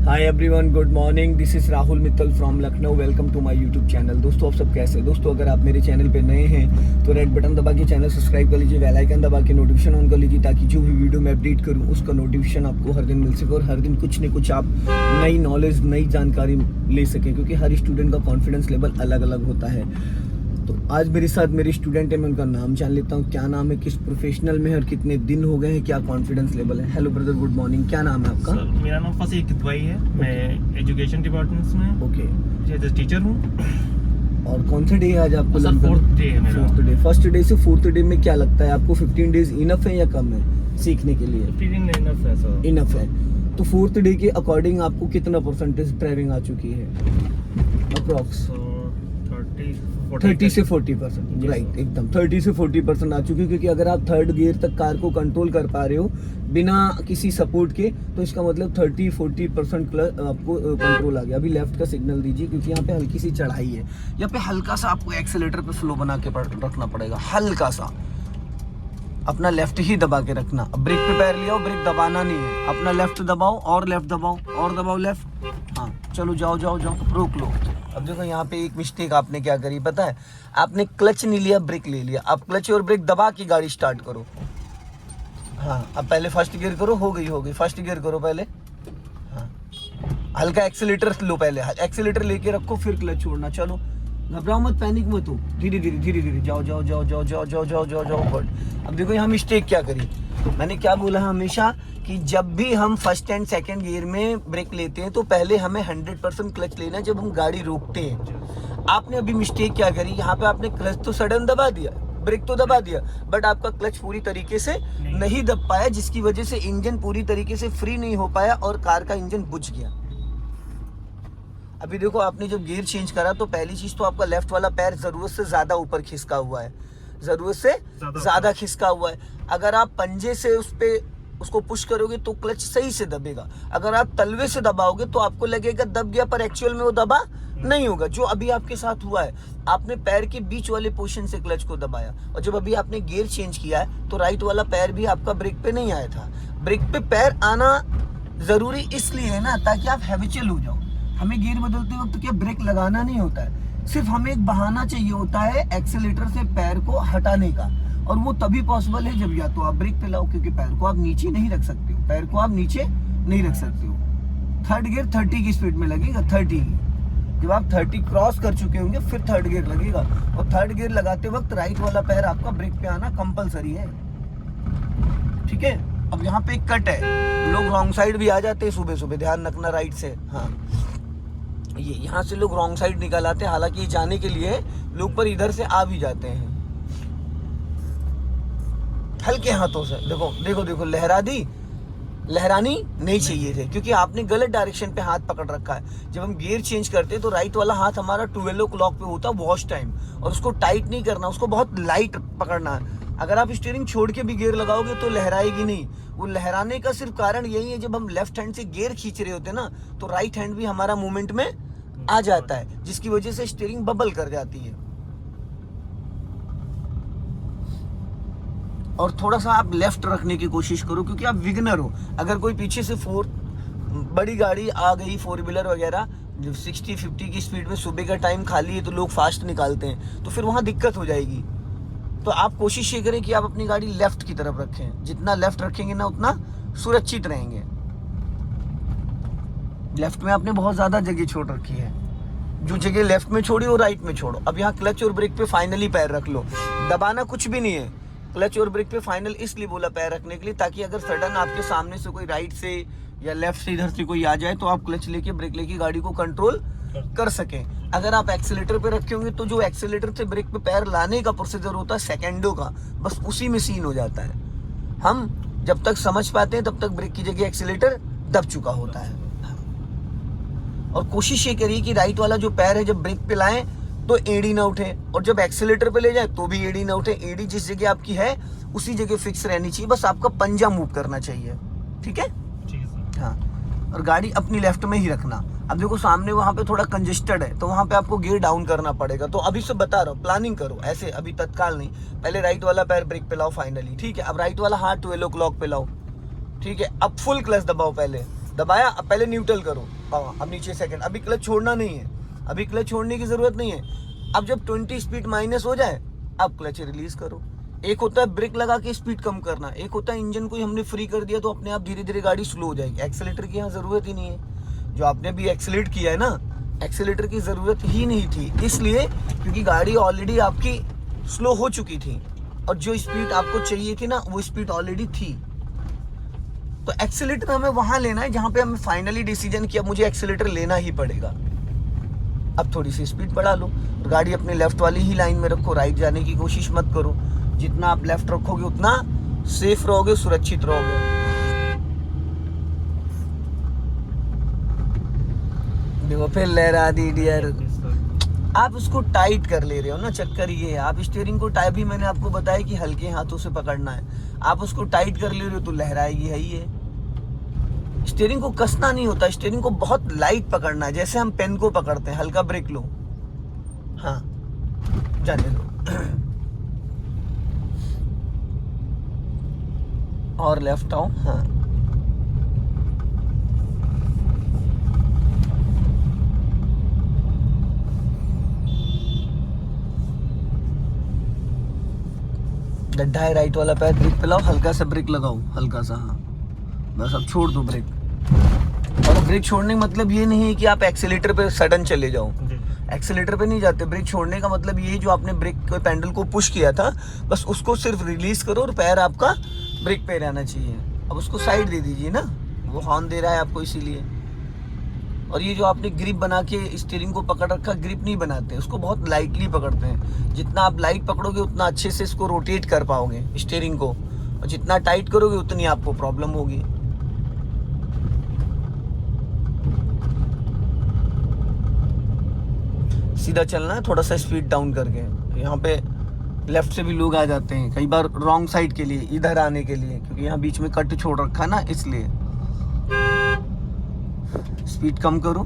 Hi everyone, good morning. This is Rahul Mittal from Lucknow. Welcome to my YouTube channel. दोस्तों, आप सब कैसे हैं? दोस्तों, अगर आप मेरे चैनल पे नए हैं तो रेड बटन दबा के चैनल सब्सक्राइब कर लीजिए, बेल आइकन दबा के नोटिफिकेशन ऑन कर लीजिए, ताकि जो भी वीडियो मैं अपडेट करूँ उसका नोटिफिकेशन आपको हर दिन मिल सके और हर दिन कुछ न कुछ आप नई नॉलेज, नई जानकारी ले सकें, क्योंकि हर स्टूडेंट का कॉन्फिडेंस लेवल अलग अलग होता है। तो आज मेरे साथ मेरे स्टूडेंट है, मैं उनका नाम जान लेता हूँ। क्या नाम है, किस प्रोफेशनल में है और कितने दिन हो गए हैं, क्या कॉन्फिडेंस लेवल है। Hello brother, good morning. क्या नाम है आपका? सर, मेरा नाम फसीह किदवाई है। मैं एजुकेशन डिपार्टमेंट में ओके। टीचर हूँ। और कौन सा डे है आज आपको? सर, 4th डे है मेरा। 4th day. फर्स्ट डे से 4th डे में क्या लगता है आपको, 15 डेज इनफ है या कम है सीखने के लिए? 15 इनफ है सर। इनफ है। तो 4th डे के अकॉर्डिंग आपको कितना परसेंटेज ड्राइविंग आ चुकी है अप्रॉक्स? 30 से 40%। राइट, एकदम 30 से 40% आ चुकी है। क्योंकि अगर आप थर्ड गियर तक कार को कंट्रोल कर पा रहे हो बिना किसी सपोर्ट के, तो इसका मतलब 30-40% आपको कंट्रोल आ गया। अभी लेफ्ट का सिग्नल दीजिए, क्योंकि यहाँ पे हल्की सी चढ़ाई है। यहाँ पे हल्का सा आपको एक्सेलेटर पे स्लो बना के रखना पड़ेगा, हल्का सा। अपना लेफ्ट ही दबा के रखना। अब ब्रेक पे पैर लिया, ब्रेक दबाना नहीं है। अपना लेफ्ट दबाओ और लेफ्ट दबाओ और दबाओ लेफ्ट। हाँ, चलो जाओ जाओ जाओ, रोक लो। अब देखो, यहाँ पे एक मिस्टेक आपने क्या करी पता है? आपने क्लच नहीं लिया, ब्रेक ले लिया। आप क्लच और ब्रेक दबा के गाड़ी स्टार्ट करो। हाँ, अब पहले फर्स्ट गियर करो। हो गई। फर्स्ट गियर करो पहले। हाँ, हल्का एक्सीलेटर लो, पहले एक्सीलेटर लेके रखो, फिर क्लच छोड़ना। चलो, घबराओ मत, पैनिक मत हो, धीरे धीरे जाओ जाओ जाओ जाओ जाओ जाओ जाओ जाओ जाओ गुड। अब देखो, यहाँ मिस्टेक क्या करी। मैंने क्या बोला है हमेशा कि जब भी हम फर्स्ट एंड सेकंड गियर में ब्रेक लेते हैं तो पहले हमें 100% क्लच लेना है जब हम गाड़ी रोकते हैं। आपने अभी मिस्टेक क्या करी, यहाँ पे आपने क्लच तो सडन दबा दिया, ब्रेक तो दबा दिया, बट आपका क्लच पूरी तरीके से नहीं दब पाया, जिसकी वजह से इंजन पूरी तरीके से फ्री नहीं हो पाया और कार का इंजन बुझ गया। अभी देखो, आपने जब गियर चेंज करा तो पहली चीज तो आपका लेफ्ट वाला पैर जरूरत से ज्यादा ऊपर खिसका हुआ है, जरूरत से ज्यादा खिसका हुआ है। अगर आप पंजे से उसको पुश करोगे तो क्लच सही से दबेगा। अगर आप तलवे से दबाओगे तो आपको लगेगा दब गया, पर एक्चुअल में वो दबा नहीं होगा। जो अभी आपके साथ हुआ है, आपने पैर के बीच वाले पोर्शन से क्लच को दबाया, और जब अभी आपने गियर चेंज किया है तो राइट वाला पैर भी आपका ब्रेक पे नहीं आया था। ब्रेक पे पैर आना जरूरी इसलिए है ना, ताकि आप हैबिचुअल हो जाओ। हमें गियर बदलते वक्त क्या ब्रेक लगाना नहीं होता है, सिर्फ हमें एक बहाना चाहिए होता है एक्सेलेटर से पैर को हटाने का। और वो तभी पॉसिबल है जब या तो आप ब्रेक पे लाओ, क्योंकि पैर को आप नीचे नहीं रख सकते हो, पैर को आप नीचे नहीं रख सकते हो। थर्ड गियर 30 की स्पीड में लगेगा, 30। जब आप 30 क्रॉस कर चुके होंगे फिर थर्ड गियर लगेगा, और थर्ड गियर लगाते वक्त राइट वाला पैर आपका ब्रेक पे आना कंपलसरी है। ठीक है। अब यहाँ पे एक कट है, लोग रॉन्ग साइड भी आ जाते हैं सुबह सुबह, ध्यान रखना राइट से। हाँ, ये यहाँ से लोग रॉन्ग साइड निकल आते हैं, हालांकि ये जाने के लिए लोग पर इधर से आ भी जाते हैं। हल्के हाथों से देखो देखो देखो, लहरा दी, लहरानी नहीं चाहिए थे, क्योंकि आपने गलत डायरेक्शन पे हाथ पकड़ रखा है। जब हम गियर चेंज करते हैं तो राइट वाला हाथ हमारा 12 o'clock पे होता है वॉश टाइम, और उसको टाइट नहीं करना, उसको बहुत लाइट पकड़ना है। अगर आप स्टीयरिंग छोड़ के भी गियर लगाओगे तो लहराएगी नहीं। वो लहराने का सिर्फ कारण यही है, जब हम लेफ्ट हैंड से गियर खींच रहे होते हैं ना, तो राइट हैंड भी हमारा मूवमेंट में आ जाता है, जिसकी वजह से स्टीयरिंग बबल कर जाती है। और थोड़ा सा आप लेफ्ट रखने की कोशिश करो, क्योंकि आप विगनर हो। अगर कोई पीछे से बड़ी गाड़ी आ गई, 4 व्हीलर वगैरह, जो 60-50 की स्पीड में, सुबह का टाइम खाली है तो लोग फास्ट निकालते हैं, तो फिर वहाँ दिक्कत हो जाएगी। तो आप कोशिश ये करें कि आप अपनी गाड़ी लेफ्ट की तरफ रखें। जितना लेफ्ट रखेंगे ना, उतना सुरक्षित रहेंगे। लेफ्ट में आपने बहुत ज़्यादा जगह छोड़ रखी है, जो जगह लेफ्ट में छोड़ी वो राइट में छोड़ो। अब यहाँ क्लच और ब्रेक पे फाइनली पैर रख लो, दबाना कुछ भी नहीं है। क्लच और ब्रेक पे फाइनल इसलिए बोला पैर रखने के लिए, ताकि अगर सडन आपके सामने से कोई राइट से या लेफ्ट से इधर से कोई आ जाए तो आप क्लच लेके, ब्रेक लेके गाड़ी को कंट्रोल कर सकें। अगर आप एक्सीलेटर पे रखे होंगे तो जो एक्सीलेटर से ब्रेक पे पैर लाने का प्रोसीजर होता है सेकंडों का, बस उसी में सीन हो जाता है। हम जब तक समझ पाते हैं तब तक ब्रेक की जगह एक्सीलेटर दब चुका होता है। और कोशिश ये करिए कि राइट वाला जो पैर है जब ब्रेक पे लाएं तो एड़ी ना उठे, और जब एक्सीलेटर पे ले जाए तो भी एड़ी ना उठे। एड़ी जिस जगह आपकी है उसी जगह फिक्स रहनी चाहिए, बस आपका पंजा मूव करना चाहिए। ठीक है? हाँ, और गाड़ी अपनी लेफ्ट में ही रखना। अब देखो, सामने वहाँ पे थोड़ा कंजेस्टेड है तो वहाँ पे आपको गियर डाउन करना पड़ेगा। तो अभी से बता रहा हूँ, प्लानिंग करो, ऐसे अभी तत्काल नहीं। पहले राइट वाला पैर ब्रेक पे लाओ फाइनली, ठीक है। अब राइट वाला हाथ 12 o'clock पे लाओ, ठीक है। अब फुल क्लच दबाओ पहले, दबाया, अब पहले न्यूट्रल करो, अब नीचे सेकंड, अभी क्लच छोड़ना नहीं है, अभी क्लच छोड़ने की जरूरत नहीं है। अब जब 20 स्पीड माइनस हो जाए अब क्लच रिलीज करो। एक होता है ब्रेक लगा के स्पीड कम करना, एक होता है इंजन को ही हमने फ्री कर दिया तो अपने आप धीरे धीरे गाड़ी स्लो हो जाएगी। एक्सेलेटर की यहाँ जरूरत ही नहीं है, जो आपने भी एक्सेलेरेट किया है ना, एक्सेलेटर की जरूरत ही नहीं थी, इसलिए क्योंकि गाड़ी ऑलरेडी आपकी स्लो हो चुकी थी और जो स्पीड आपको चाहिए थी ना वो स्पीड ऑलरेडी थी। तो एक्सेलेटर हमें वहां लेना है जहां पे हमें फाइनली डिसीजन किया मुझे एक्सेलेटर लेना ही पड़ेगा। अब थोड़ी सी स्पीड बढ़ा लो, गाड़ी अपने लेफ्ट वाली ही लाइन में रखो, राइट जाने की कोशिश मत करो। जितना आप लेफ्ट रखोगे उतना सेफ रहोगे, सुरक्षित रहोगे। देखो फिर लहरा दी डियर। आप उसको टाइट कर ले रहे हो ना, चक्कर ये है। आप स्टीयरिंग को टाइट, भी मैंने आपको बताया कि हल्के हाथों से पकड़ना है, आप उसको टाइट कर ले रहे हो तो लहराएगी, है ही है। स्टीयरिंग को कसना नहीं होता, स्टीयरिंग को बहुत लाइट पकड़ना है, जैसे हम पेन को पकड़ते हैं। हल्का ब्रेक लो, हाँ जाने दो, और लेफ्ट आओ, हाँ गड्ढा है, राइट वाला पैर ब्रेक पे लाओ, हल्का सा ब्रेक लगाओ, हल्का सा, हाँ बस अब छोड़ दो ब्रेक। और ब्रेक छोड़ने का मतलब ये नहीं है कि आप एक्सीलेटर पे सडन चले जाओ, एक्सीलेटर पे नहीं जाते। ब्रेक छोड़ने का मतलब ये, जो आपने ब्रेक के पैडल को पुश किया था बस उसको सिर्फ रिलीज करो और पैर आपका ब्रेक पे रहना चाहिए। अब उसको साइड दे दीजिए ना, वो हॉर्न दे रहा है आपको इसीलिए। और ये जो आपने ग्रिप बना के स्टीयरिंग को पकड़ रखा, ग्रिप नहीं बनाते, उसको बहुत लाइटली पकड़ते हैं। जितना आप लाइट पकड़ोगे उतना अच्छे से इसको रोटेट कर पाओगे स्टीयरिंग को, और जितना टाइट करोगे उतनी आपको प्रॉब्लम होगी। सीधा चलना है, थोड़ा सा स्पीड डाउन करके। यहाँ पे लेफ्ट से भी लोग आ जाते हैं कई बार रॉन्ग साइड के लिए, इधर आने के लिए, क्योंकि यहाँ बीच में कट छोड़ रखा ना, इसलिए स्पीड कम करो।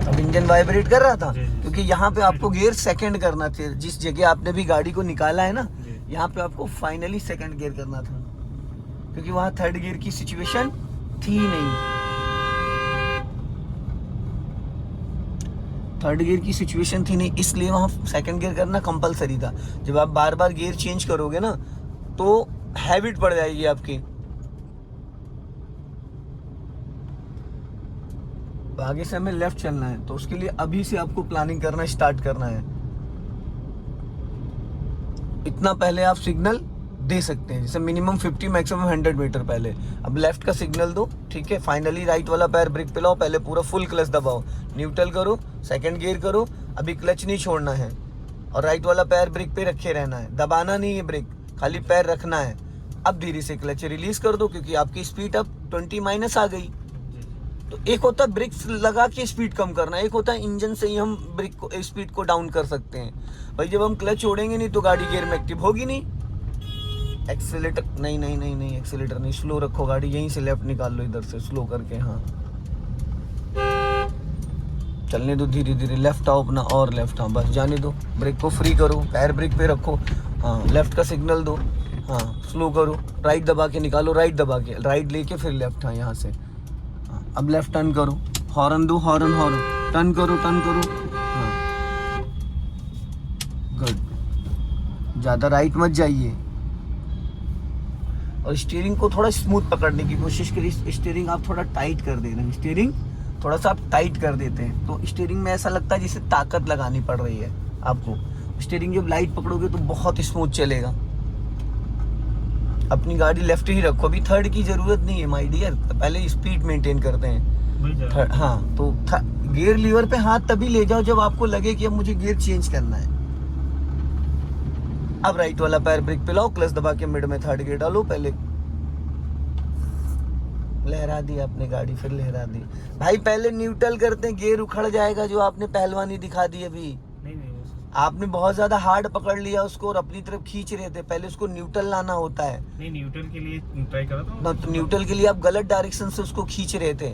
अब इंजन वाइब्रेट कर रहा था क्योंकि यहाँ पे आपको गियर सेकंड करना था। जिस जगह आपने भी गाड़ी को निकाला है ना, यहाँ पे आपको फाइनली सेकंड गियर करना था, क्योंकि वहां थर्ड गियर की सिचुएशन थी नहीं। थर्ड गियर की सिचुएशन थी नहीं, इसलिए वहां सेकंड गियर करना कंपलसरी था। जब आप बार बार गियर चेंज करोगे ना तो हैबिट पड़ जाएगी आपकी। आगे से हमें लेफ्ट चलना है तो उसके लिए अभी से आपको प्लानिंग करना स्टार्ट करना है। इतना पहले आप सिग्नल दे सकते हैं, जैसे मिनिमम 50 मैक्सिमम 100 मीटर पहले। अब लेफ्ट का सिग्नल दो, ठीक है। फाइनली राइट वाला पैर ब्रेक पे लाओ, पहले पूरा फुल क्लच दबाओ, न्यूट्रल करो, सेकंड गियर करो। अभी क्लच नहीं छोड़ना है और राइट वाला पैर ब्रेक पे रखे रहना है, दबाना नहीं है ब्रेक, खाली पैर रखना है। अब धीरे से क्लच रिलीज कर दो, क्योंकि आपकी स्पीड अब 20 माइनस आ गई। तो एक होता है ब्रेक लगा के स्पीड कम करना, एक होता है इंजन से ही हम ब्रेक को, स्पीड को डाउन कर सकते हैं। भाई जब हम क्लच छोड़ेंगे नहीं तो गाड़ी गियर में एक्टिव होगी नहीं। एक्सीलेटर नहीं नहीं नहीं नहीं, एक्सीलेटर नहीं, स्लो रखो गाड़ी, यहीं से लेफ्ट निकाल लो, इधर से स्लो करके, हाँ चलने दो धीरे धीरे। लेफ्ट आओ अपना, और लेफ्ट, हाँ बस जाने दो। ब्रेक को फ्री करो, पैर ब्रेक पे रखो, हाँ लेफ्ट का सिग्नल दो, हाँ स्लो करो, राइट दबा के निकालो, राइट दबा के, राइट लेके फिर लेफ्ट, हाँ यहाँ से, हाँ अब लेफ्ट टर्न करो, हॉर्न दो, हॉर्न हॉर्न, टर्न करो, हाँ गुड। ज़्यादा राइट मत जाइए और स्टीयरिंग को थोड़ा स्मूथ पकड़ने की कोशिश करिए। स्टीयरिंग आप थोड़ा टाइट कर दे रहे हैं, स्टीयरिंग थोड़ा सा आप टाइट कर देते हैं तो स्टीयरिंग में ऐसा लगता है जैसे ताकत लगानी पड़ रही है आपको। स्टीयरिंग जब लाइट पकड़ोगे तो बहुत स्मूथ चलेगा। अपनी गाड़ी लेफ्ट ही रखो, अभी थर्ड की जरूरत नहीं है माय डियर, पहले स्पीड मेंटेन करते हैं। हाँ तो गियर लीवर पे हाथ तभी ले जाओ जब आपको लगे कि अब मुझे गियर चेंज करना है। अब राइट वाला पैर ब्रेक पे लाओ, क्लच दबा के मिड में थर्ड गियर डालो, पहले लहरा दी आपने गाड़ी, फिर लहरा दी। भाई पहले न्यूट्रल करते हैं, गियर उखड़ जाएगा, जो आपने पहलवानी दिखा दी अभी। आपने बहुत ज्यादा हार्ड पकड़ लिया उसको और अपनी तरफ खींच रहे थे, पहले उसको न्यूट्रल लाना होता है। नहीं न्यूट्रल के लिए ट्राई करा था ना, तो न्यूट्रल के लिए आप गलत डायरेक्शन से उसको खींच रहे थे।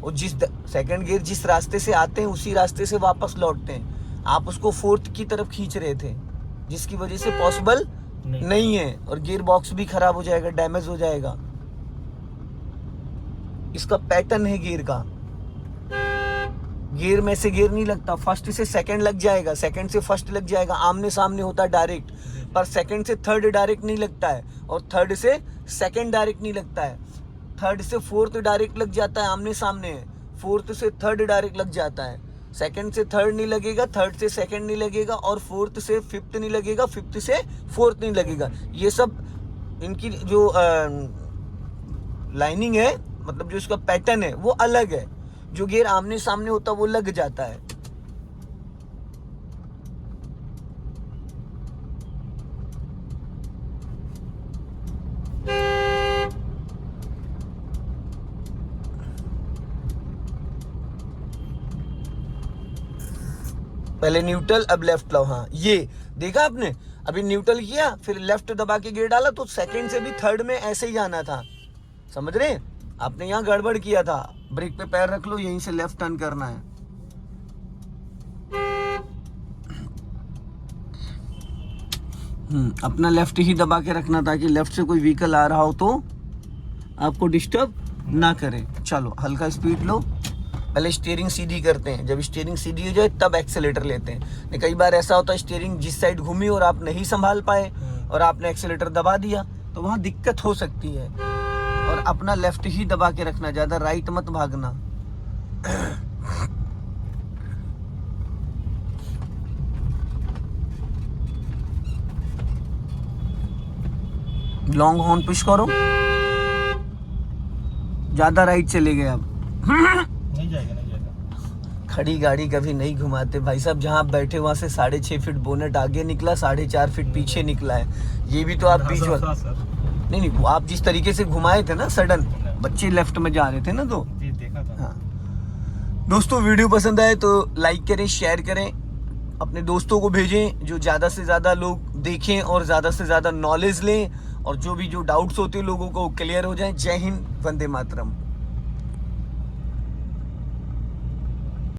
और जिस सेकंड गियर जिस रास्ते से आते हैं उसी रास्ते से वापस लौटते हैं। आप उसको फोर्थ की तरफ खींच रहे थे, जिसकी वजह से पॉसिबल नहीं है, और गियर बॉक्स भी खराब हो जाएगा, डैमेज हो जाएगा। इसका पैटर्न है गियर का। गियर में से गियर नहीं लगता, फर्स्ट से सेकंड लग जाएगा, सेकंड से फर्स्ट लग जाएगा, आमने सामने होता है डायरेक्ट, पर सेकंड से थर्ड डायरेक्ट नहीं लगता है, और थर्ड से सेकंड डायरेक्ट नहीं लगता है। थर्ड से फोर्थ डायरेक्ट लग जाता है, आमने सामने है। फोर्थ से थर्ड डायरेक्ट लग जाता है, सेकंड से थर्ड नहीं लगेगा, थर्ड से सेकंड नहीं लगेगा, और फोर्थ से फिफ्थ नहीं लगेगा, फिफ्थ से फोर्थ नहीं लगेगा। ये सब इनकी जो लाइनिंग है, मतलब जो इसका पैटर्न है वो अलग है। जो गियर आमने सामने होता है वो लग जाता है। पहले न्यूट्रल, अब लेफ्ट लो। हाँ, ये देखा आपने, अभी न्यूट्रल किया, फिर लेफ्ट दबा के गियर डाला, तो सेकंड से भी थर्ड में ऐसे ही जाना था। समझ रहे? आपने यहाँ गड़बड़ किया था। ब्रेक पे पैर रख लो, यहीं से लेफ्ट टर्न करना है। अपना लेफ्ट ही दबा के रखना, ताकि लेफ्ट से कोई व्हीकल आ रहा हो तो आपको डिस्टर्ब ना करे। चलो, हल्का स्पीड लो। पहले स्टीयरिंग सीधी करते हैं, जब स्टीयरिंग सीधी हो जाए तब एक्सेलेटर लेते हैं। कई बार ऐसा होता है स्टीयरिंग जिस साइड घूमी और आप नहीं संभाल पाए और आपने एक्सेलेटर दबा दिया, तो वहाँ दिक्कत हो सकती है। और अपना लेफ्ट ही दबा के रखना, ज्यादा राइट मत भागना। लॉन्ग हॉर्न पुश करो, ज्यादा राइट चले गए अब। नहीं जाएगा, नहीं जाएगा। खड़ी गाड़ी कभी नहीं घुमाते भाई साहब। जहाँ आप बैठे वहां से 6.5 फीट बोनेट आगे निकला, 4.5 फीट पीछे निकला है। ये भी तो आप बीच वाला नहीं, वो आप जिस तरीके से घुमाए थे ना, सडन बच्चे लेफ्ट में जा रहे थे ना, तो देखा था। हाँ दोस्तों, वीडियो पसंद आए तो लाइक करें, शेयर करें, अपने दोस्तों को भेजें, जो ज़्यादा से ज़्यादा लोग देखें और ज़्यादा से ज़्यादा नॉलेज लें, और जो डाउट्स होते हैं लोगों को क्लियर हो जाए। जय हिंद, वंदे मातरम।